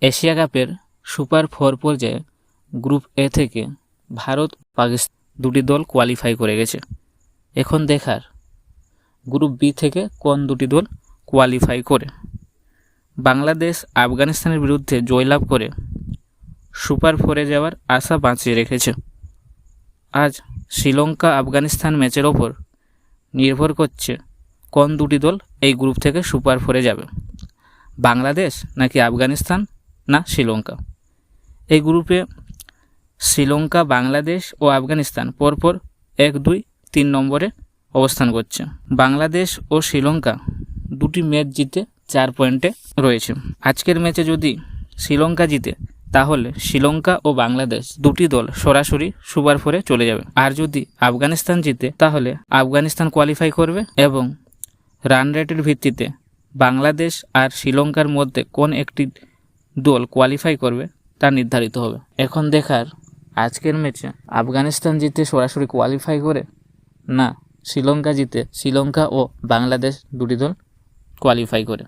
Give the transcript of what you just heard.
Asia কাপের super 4 পর্যায়ে group এ থেকে ভারত পাকিস্তান দুটি দল কোয়ালিফাই করে গেছে। এখন দেখার গ্রুপ বি থেকে কোন দুটি দল কোয়ালিফাই করে। বাংলাদেশ আফগানিস্তানের বিরুদ্ধে জয়লাভ করে সুপার 4-এ যাওয়ার আশা বাঁচিয়ে রেখেছে। আজ শ্রীলঙ্কা আফগানিস্তান ম্যাচের ওপর নির্ভর করছে কোন দুটি দল এই গ্রুপ থেকে সুপার 4-এ যাবে, বাংলাদেশ নাকি আফগানিস্তান না শ্রীলঙ্কা। এই গ্রুপে শ্রীলঙ্কা, বাংলাদেশ ও আফগানিস্তান পরপর 1, 2, 3 নম্বরে অবস্থান করছে। বাংলাদেশ ও শ্রীলঙ্কা দুটি ম্যাচ জিতে 4 পয়েন্টে রয়েছে। আজকের ম্যাচে যদি শ্রীলঙ্কা জিতে তাহলে শ্রীলঙ্কা ও বাংলাদেশ দুটি দল সরাসরি সুপার 4-এ চলে যাবে। আর যদি আফগানিস্তান জিতে তাহলে আফগানিস্তান কোয়ালিফাই করবে এবং রান রেটের ভিত্তিতে বাংলাদেশ আর শ্রীলঙ্কার মধ্যে কোন একটি দল কোয়ালিফাই করবে তা নির্ধারিত হবে। এখন দেখার আজকের ম্যাচে আফগানিস্তান জিতে সরাসরি কোয়ালিফাই করে না শ্রীলঙ্কা জিতে শ্রীলঙ্কা ও বাংলাদেশ দুটি দল কোয়ালিফাই করে।